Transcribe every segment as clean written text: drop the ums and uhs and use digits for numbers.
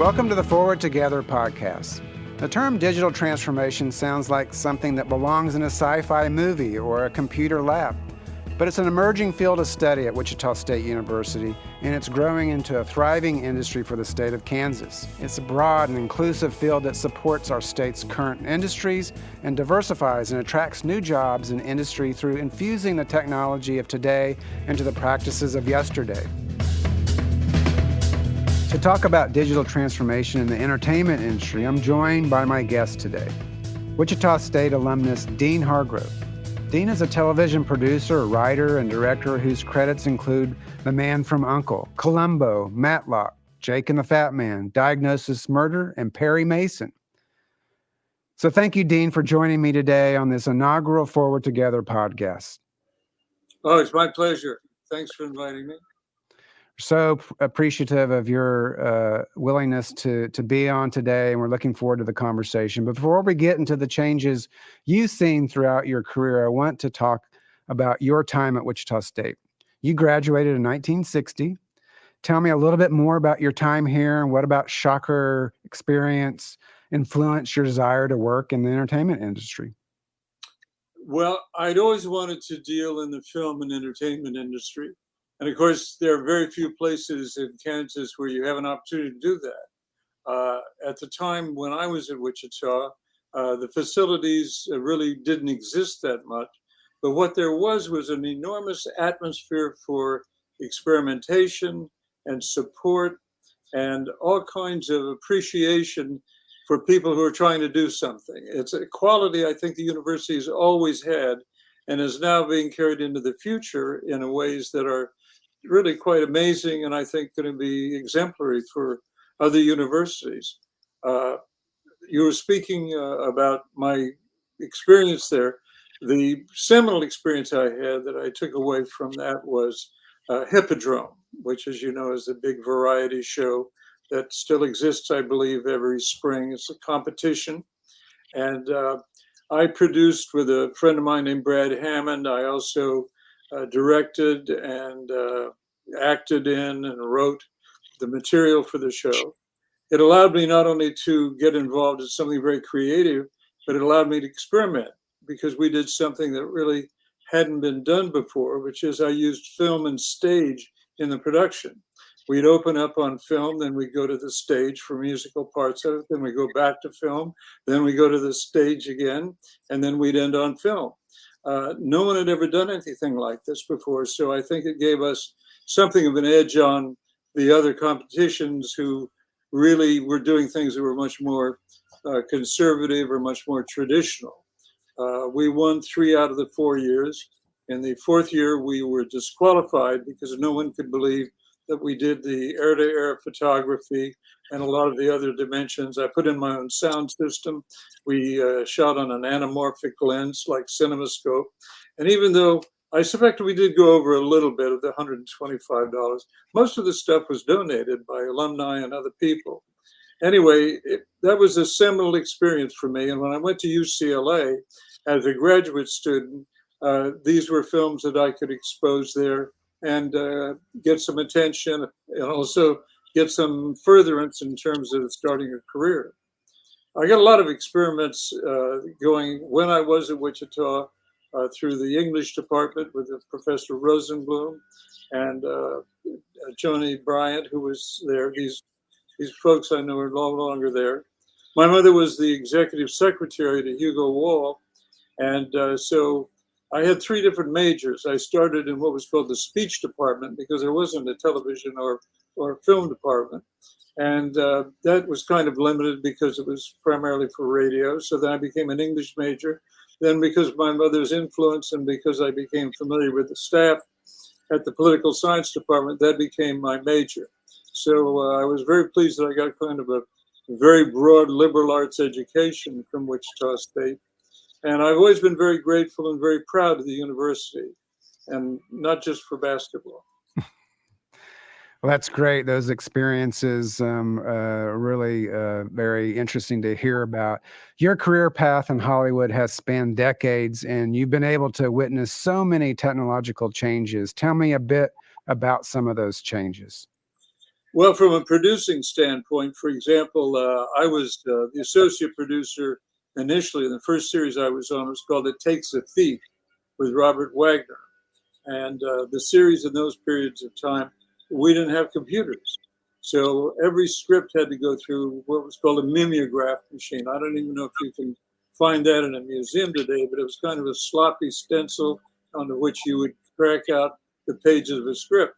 Welcome to the Forward Together podcast. The term digital transformation sounds like something that belongs in a sci-fi movie or a computer lab, but it's an emerging field of study at Wichita State University, and it's growing into a thriving industry for the state of Kansas. It's a broad and inclusive field that supports our state's current industries and diversifies and attracts new jobs in industry through infusing the technology of today into the practices of yesterday. To talk about digital transformation in the entertainment industry, I'm joined by my guest today, Wichita State alumnus Dean Hargrove. Dean is a television producer, writer, and director whose credits include The Man from U.N.C.L.E., Columbo, Matlock, Jake and the Fat Man, Diagnosis Murder, and Perry Mason. So thank you, Dean, for joining me today on this inaugural Forward Together podcast. Oh, it's my pleasure. Thanks for inviting me. So appreciative of your willingness to be on today, and we're looking forward to the conversation. But before we get into the changes you've seen throughout your career, I want to talk about your time at Wichita State. You graduated in 1960. Tell me a little bit more about your time here, and what about Shocker experience influenced your desire to work in the entertainment industry? Well, I'd always wanted to deal in the film and entertainment industry. And of course, there are very few places in Kansas where you have an opportunity to do that. At the time when I was at Wichita, the facilities really didn't exist that much. But what there was an enormous atmosphere for experimentation and support and all kinds of appreciation for people who are trying to do something. It's a quality I think the university has always had and is now being carried into the future in ways that are really quite amazing, and I think going to be exemplary for other universities. You were speaking about my experience there. The seminal experience I had that I took away from that was Hippodrome, which, as you know, is a big variety show that still exists, I believe, every spring. It's a competition. And I produced with a friend of mine named Brad Hammond. I also directed and acted in and wrote the material for the show. It allowed me not only to get involved in something very creative, but it allowed me to experiment because we did something that really hadn't been done before, which is I used film and stage in the production. We'd open up on film, then we'd go to the stage for musical parts of it, then we go back to film, then we go to the stage again, and then we'd end on film. No one had ever done anything like this before, so I think it gave us something of an edge on the other competitions who really were doing things that were much more conservative or much more traditional. We won 3 out of the 4 years. In the 4th year, we were disqualified because no one could believe that we did the air-to-air photography and a lot of the other dimensions. I put in my own sound system. We shot on an anamorphic lens like CinemaScope. And even though I suspect we did go over a little bit of the $125, most of the stuff was donated by alumni and other people. Anyway, that was a seminal experience for me. And when I went to UCLA as a graduate student, these were films that I could expose there and get some attention and also get some furtherance in terms of starting a career. I got a lot of experiments going when I was at Wichita through the English department with Professor Rosenblum and Joni Bryant, who was there. These folks I know are no longer there. My mother was the executive secretary to Hugo Wall, and so I had 3 different majors. I started in what was called the speech department because there wasn't a television or film department. And that was kind of limited because it was primarily for radio. So then I became an English major. Then because of my mother's influence and because I became familiar with the staff at the political science department, that became my major. So I was very pleased that I got kind of a very broad liberal arts education from Wichita State. And I've always been very grateful and very proud of the university, and not just for basketball. Well, that's great. Those experiences really very interesting to hear about. Your career path in Hollywood has spanned decades, and you've been able to witness so many technological changes. Tell me a bit about some of those changes. Well, from a producing standpoint, for example, I was the associate producer initially. In the first series I was on was called It Takes a Thief with Robert Wagner. And the series in those periods of time, we didn't have computers. So every script had to go through what was called a mimeograph machine. I don't even know if you can find that in a museum today, but it was kind of a sloppy stencil onto which you would crack out the pages of a script.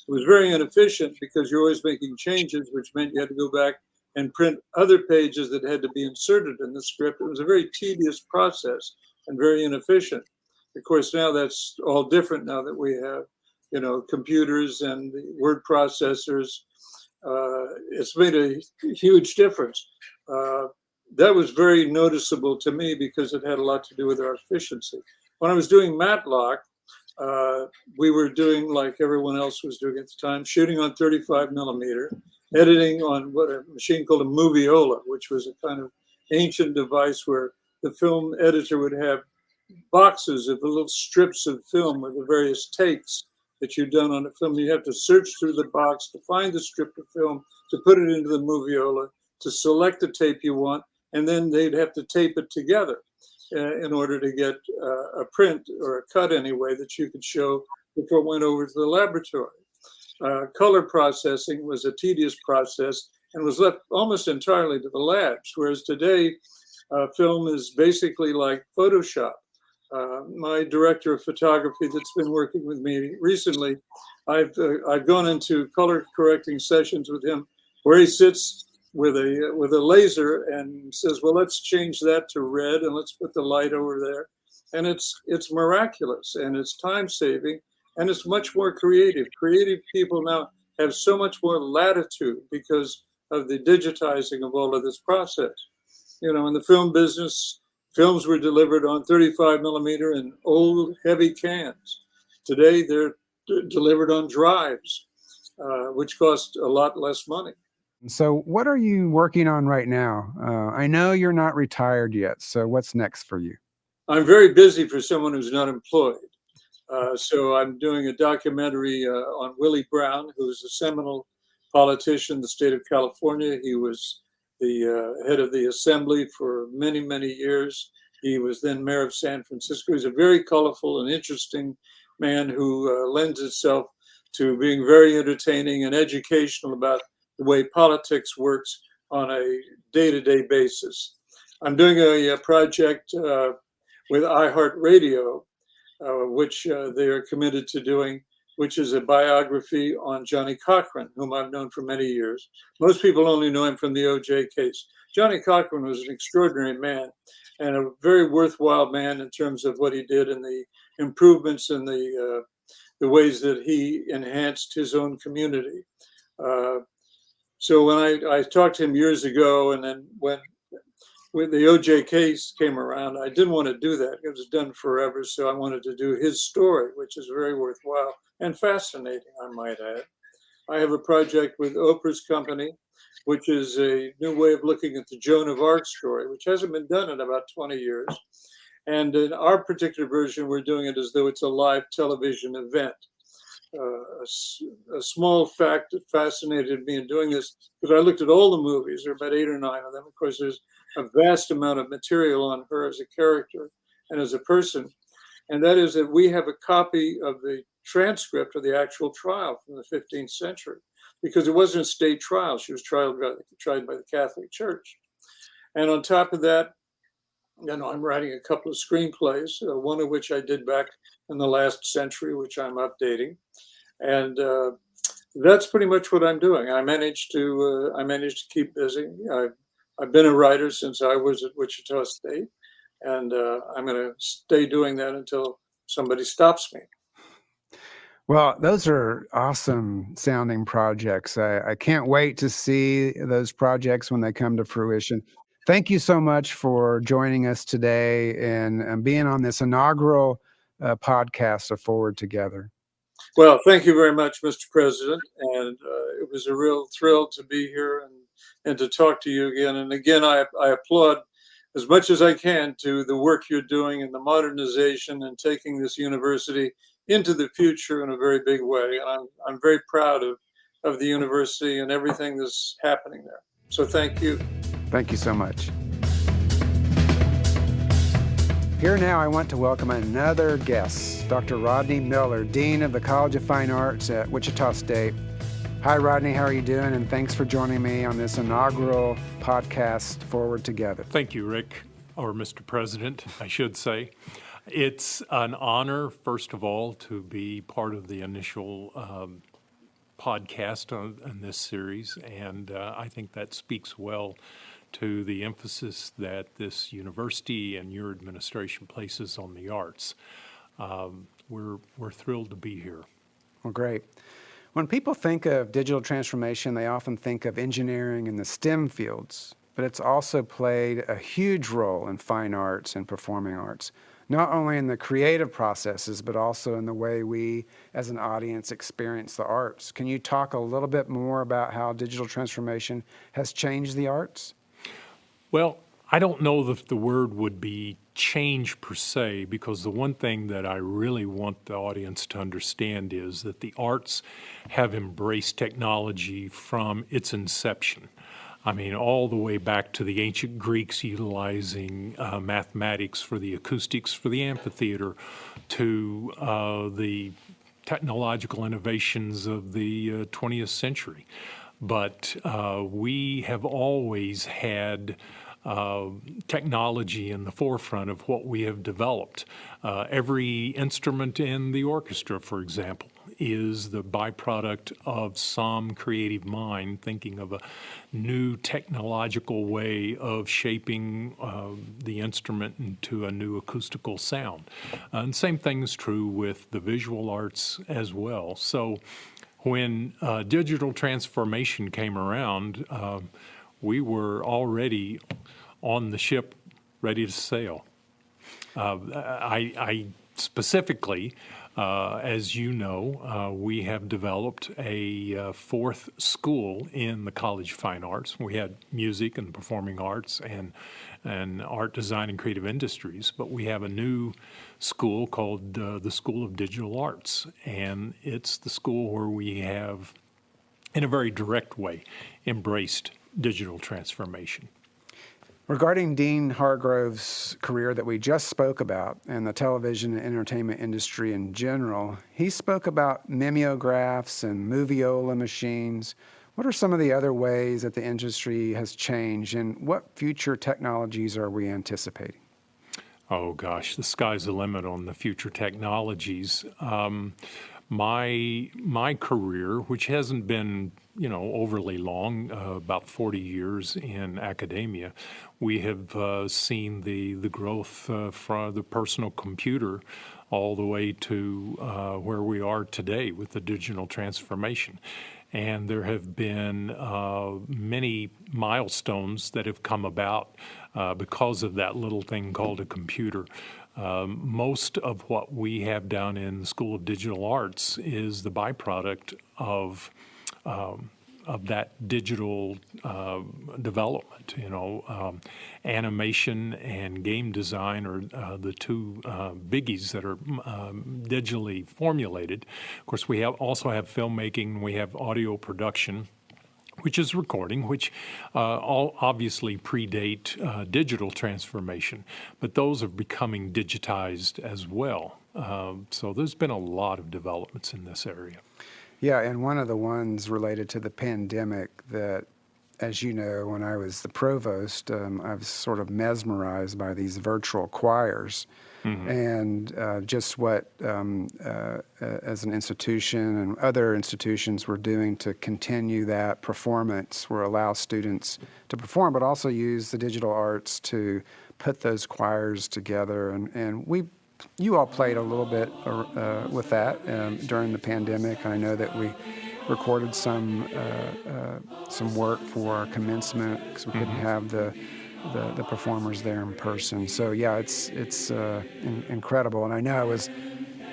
It was very inefficient because you're always making changes, which meant you had to go back and print other pages that had to be inserted in the script. It was a very tedious process and very inefficient. Of course, now that's all different now that we have, computers and the word processors. It's made a huge difference. That was very noticeable to me because it had a lot to do with our efficiency. When I was doing Matlock, we were doing like everyone else was doing at the time, shooting on 35 millimeter, editing on what a machine called a Moviola, which was a kind of ancient device where the film editor would have boxes of little strips of film with the various takes that you've done on a film. You have to search through the box to find the strip of film, to put it into the Moviola, to select the tape you want, and then they'd have to tape it together in order to get a print or a cut anyway that you could show before it went over to the laboratory. Color processing was a tedious process and was left almost entirely to the labs, whereas today film is basically like Photoshop. My director of photography that's been working with me recently, I've gone into color correcting sessions with him where he sits with a laser and says, well, let's change that to red and let's put the light over there. And it's miraculous and it's time saving and it's much more creative. Creative people now have so much more latitude because of the digitizing of all of this process. In the film business, films were delivered on 35 millimeter in old heavy cans. Today they're delivered on drives, which cost a lot less money. So what are you working on right now? I know you're not retired yet, so what's next for you? I'm very busy for someone who's not employed. So I'm doing a documentary on Willie Brown, who's a seminal politician in the state of California. He was the head of the assembly for many, many years. He was then mayor of San Francisco. He's a very colorful and interesting man who lends itself to being very entertaining and educational about the way politics works on a day-to-day basis. I'm doing a project with iHeartRadio, which they are committed to doing, which is a biography on Johnny Cochran, whom I've known for many years. Most people only know him from the O.J. case. Johnny Cochran was an extraordinary man and a very worthwhile man in terms of what he did and the improvements and the ways that he enhanced his own community. So when I talked to him years ago, and then when the OJ case came around, I didn't want to do that. It was done forever. So I wanted to do his story, which is very worthwhile and fascinating, I might add. I have a project with Oprah's company, which is a new way of looking at the Joan of Arc story, which hasn't been done in about 20 years. And in our particular version, we're doing it as though it's a live television event. A small fact that fascinated me in doing this, because I looked at all the movies, there are about 8 or 9 of them. Of course, there's a vast amount of material on her as a character and as a person. And that is that we have a copy of the transcript of the actual trial from the 15th century, because it wasn't a state trial. She was tried by the Catholic Church. And on top of that, I'm writing a couple of screenplays, one of which I did back in the last century, which I'm updating. And that's pretty much what I'm doing. I managed to keep busy. I've been a writer since I was at Wichita State, and I'm going to stay doing that until somebody stops me. Well, those are awesome sounding projects. I can't wait to see those projects when they come to fruition. Thank you so much for joining us today and being on this inaugural podcast of Forward Together. Well, thank you very much, Mr. President. And it was a real thrill to be here and to talk to you again. And again, I applaud as much as I can to the work you're doing in the modernization and taking this university into the future in a very big way. And I'm very proud of of the university and everything that's happening there. So thank you. Thank you so much. Here now, I want to welcome another guest, Dr. Rodney Miller, Dean of the College of Fine Arts at Wichita State. Hi, Rodney. How are you doing? And thanks for joining me on this inaugural podcast, Forward Together. Thank you, Rick, or Mr. President, I should say. It's an honor, first of all, to be part of the initial podcast on this series, and I think that speaks well to the emphasis that this university and your administration places on the arts. We're thrilled to be here. Well, great. When people think of digital transformation, they often think of engineering and the STEM fields, but it's also played a huge role in fine arts and performing arts, not only in the creative processes, but also in the way we as an audience experience the arts. Can you talk a little bit more about how digital transformation has changed the arts? Well, I don't know if the word would be change per se, because the one thing that I really want the audience to understand is that the arts have embraced technology from its inception. I mean, all the way back to the ancient Greeks utilizing mathematics for the acoustics for the amphitheater, to the technological innovations of the 20th century. But we have always had technology in the forefront of what we have developed. Every instrument in the orchestra, for example, is the byproduct of some creative mind thinking of a new technological way of shaping the instrument into a new acoustical sound. And same thing is true with the visual arts as well. So when digital transformation came around, we were already on the ship ready to sail. I specifically, as you know, we have developed a fourth school in the College of Fine Arts. We had music and performing arts and art design and creative industries, but we have a new school called the School of Digital Arts, and it's the school where we have, in a very direct way, embraced digital transformation. Regarding Dean Hargrove's career that we just spoke about and the television and entertainment industry in general, he spoke about mimeographs and moviola machines. What are some of the other ways that the industry has changed, and what future technologies are we anticipating? Oh gosh, the sky's the limit on the future technologies. My career, which hasn't been overly long, about 40 years in academia, we have seen the growth from the personal computer all the way to where we are today with the digital transformation. And there have been many milestones that have come about because of that little thing called a computer. Most of what we have down in the School of Digital Arts is the byproduct of that digital development. Animation and game design are the two biggies that are digitally formulated. Of course, we also have filmmaking, we have audio production, which is recording, which all obviously predate digital transformation, but those are becoming digitized as well. So there's been a lot of developments in this area. Yeah, and one of the ones related to the pandemic that, as you know, when I was the provost, I was sort of mesmerized by these virtual choirs. Mm-hmm. And just what, as an institution and other institutions were doing to continue that performance, where allow students to perform, but also use the digital arts to put those choirs together. And you all played a little bit with that during the pandemic. I know that we recorded some work for our commencement because we couldn't have the performers there in person. So yeah, it's incredible. And I know I was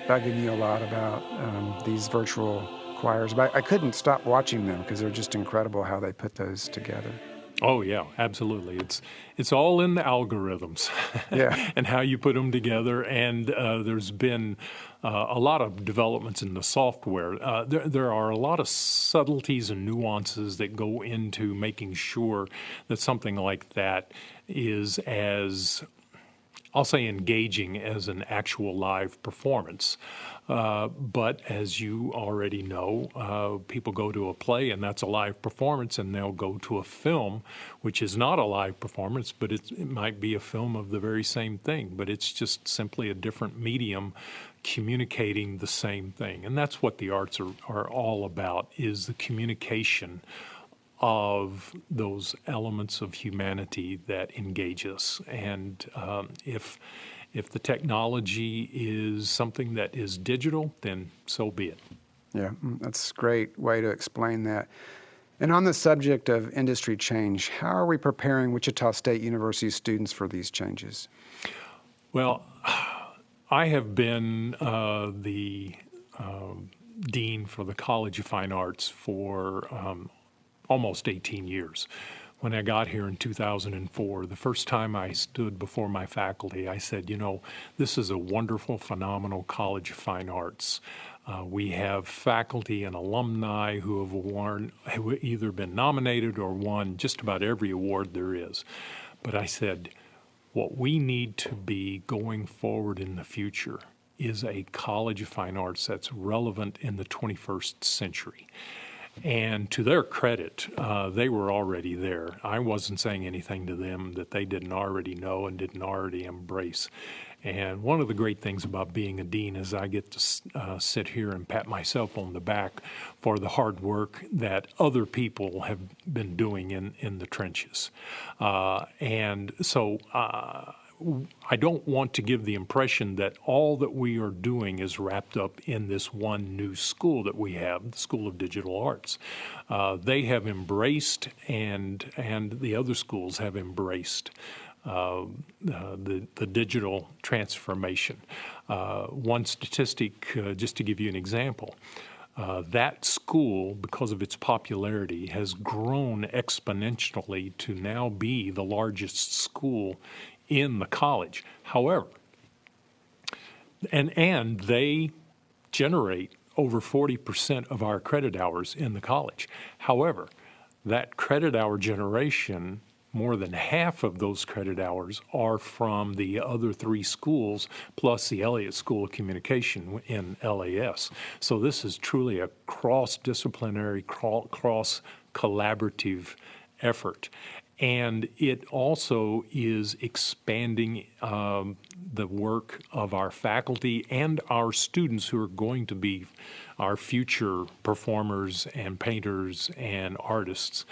bugging you a lot about these virtual choirs, but I couldn't stop watching them because they're just incredible how they put those together. Oh yeah, absolutely. It's all in the algorithms Yeah. and how you put them together. And there's been a lot of developments in the software. There are a lot of subtleties and nuances that go into making sure that something like that is as, I'll say, engaging as an actual live performance. But as you already know, people go to a play and that's a live performance, and they'll go to a film, which is not a live performance, but it might be a film of the very same thing, but it's just simply a different medium communicating the same thing. And that's what the arts are all about, is the communication of those elements of humanity that engage us. And if the technology is something that is digital, then so be it. Yeah, that's a great way to explain that. And on the subject of industry change, how are we preparing Wichita State University students for these changes? Well, I have been the dean for the College of Fine Arts for almost 18 years. When I got here in 2004, the first time I stood before my faculty, I said, this is a wonderful, phenomenal College of Fine Arts. We have faculty and alumni who have either been nominated or won just about every award there is. But I said, what we need to be going forward in the future is a College of Fine Arts that's relevant in the 21st century. And to their credit, they were already there. I wasn't saying anything to them that they didn't already know and didn't already embrace. And one of the great things about being a dean is I get to sit here and pat myself on the back for the hard work that other people have been doing in the trenches. And so I don't want to give the impression that all that we are doing is wrapped up in this one new school that we have, the School of Digital Arts. They have embraced, and the other schools have embraced the digital transformation. One statistic, just to give you an example, that school, because of its popularity, has grown exponentially to now be the largest school in the college. However, and they generate over 40% of our credit hours in the college. However, that credit hour generation, more than half of those credit hours are from the other three schools, plus the Elliott School of Communication in LAS. So this is truly a cross-disciplinary, cross-collaborative effort. And it also is expanding the work of our faculty and our students who are going to be our future performers and painters and artists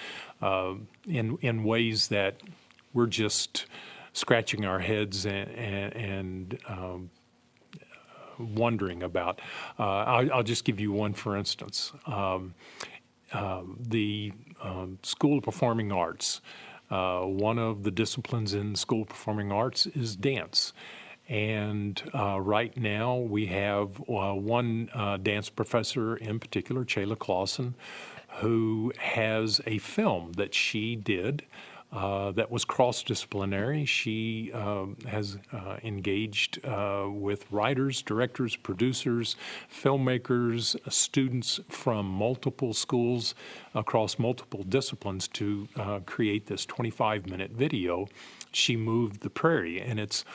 in ways that we're just scratching our heads and wondering about. I'll just give you one, for instance. The School of Performing Arts, one of the disciplines in the School of Performing Arts is dance. And right now we have one dance professor in particular, Chayla Clausen, who has a film that she did that was cross-disciplinary. She has engaged with writers, directors, producers, filmmakers, students from multiple schools across multiple disciplines to create this 25-minute video, She Moved the Prairie. And it's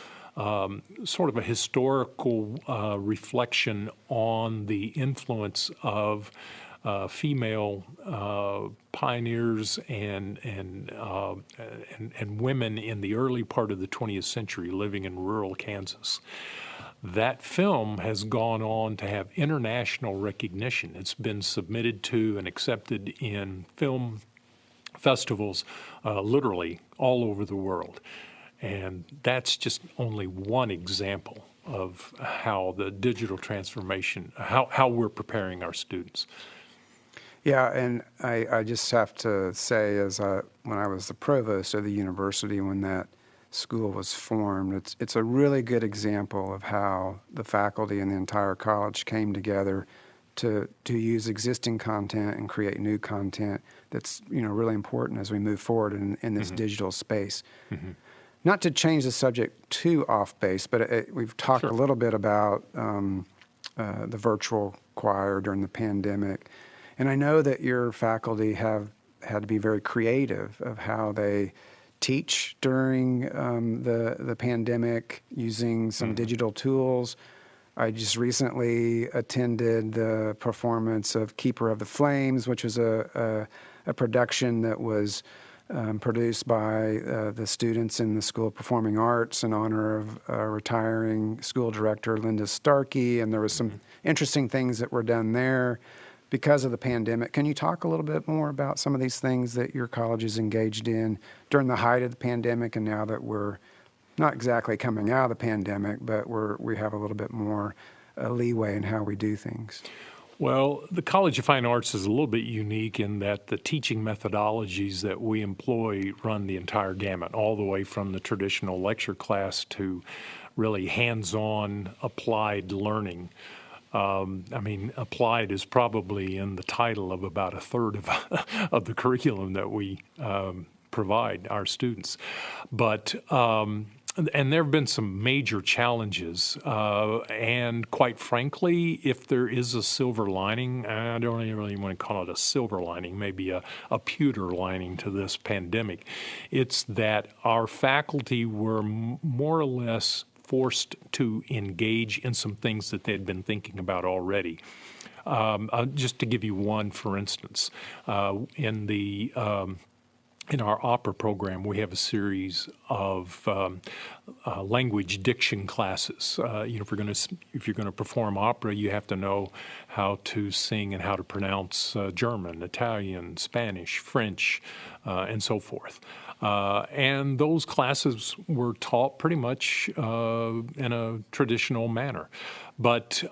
sort of a historical reflection on the influence of female pioneers and women in the early part of the 20th century living in rural Kansas. That film has gone on to have international recognition. It's been submitted to and accepted in film festivals literally all over the world. And that's just only one example of how the digital transformation, how we're preparing our students. Yeah, and I just have to say, when I was the provost of the university when that school was formed, it's a really good example of how the faculty and the entire college came together to use existing content and create new content that's really important as we move forward in this digital space. Not to change the subject too off base, but we've talked a little bit about the virtual choir during the pandemic, and I know that your faculty have had to be very creative of how they teach during the pandemic using some digital tools. I just recently attended the performance of Keeper of the Flames, which was a production that was produced by the students in the School of Performing Arts in honor of retiring school director Linda Starkey, and there was some interesting things that were done there because of the pandemic. Can you talk a little bit more about some of these things that your college is engaged in during the height of the pandemic, and now that we're not exactly coming out of the pandemic, but we have a little bit more leeway in how we do things? Well, the College of Fine Arts is a little bit unique in that the teaching methodologies that we employ run the entire gamut, all the way from the traditional lecture class to really hands-on applied learning. Applied is probably in the title of about a third of the curriculum that we provide our students. But and there have been some major challenges, and quite frankly, if there is a silver lining, I don't really want to call it a silver lining, maybe a pewter lining to this pandemic, it's that our faculty were more or less forced to engage in some things that they'd been thinking about already. Just to give you one, for instance, in our opera program, we have a series of language diction classes. If you're going to perform opera, you have to know how to sing and how to pronounce German, Italian, Spanish, French, and so forth. And those classes were taught pretty much in a traditional manner. But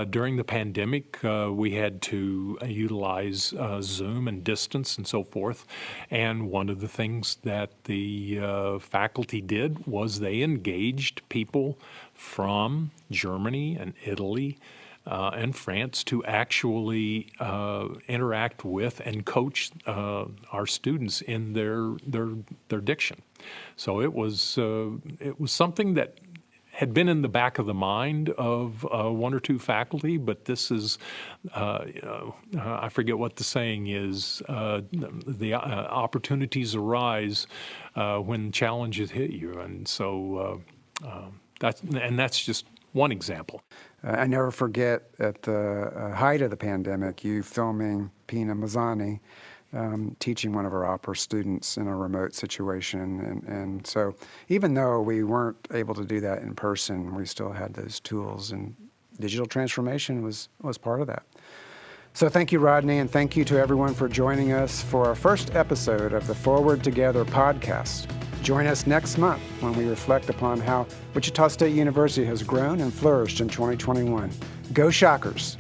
during the pandemic, we had to utilize Zoom and distance and so forth. And one of the things that the faculty did was they engaged people from Germany and Italy and France to actually interact with and coach our students in their diction. So it was something that had been in the back of the mind of one or two faculty, but this is, I forget what the saying is, the opportunities arise when challenges hit you. And so that's just one example. I never forget at the height of the pandemic, you filming Pina Mazzani, teaching one of our opera students in a remote situation. And so even though we weren't able to do that in person, we still had those tools, and digital transformation was part of that. So thank you, Rodney, and thank you to everyone for joining us for our first episode of the Forward Together podcast. Join us next month when we reflect upon how Wichita State University has grown and flourished in 2021. Go Shockers!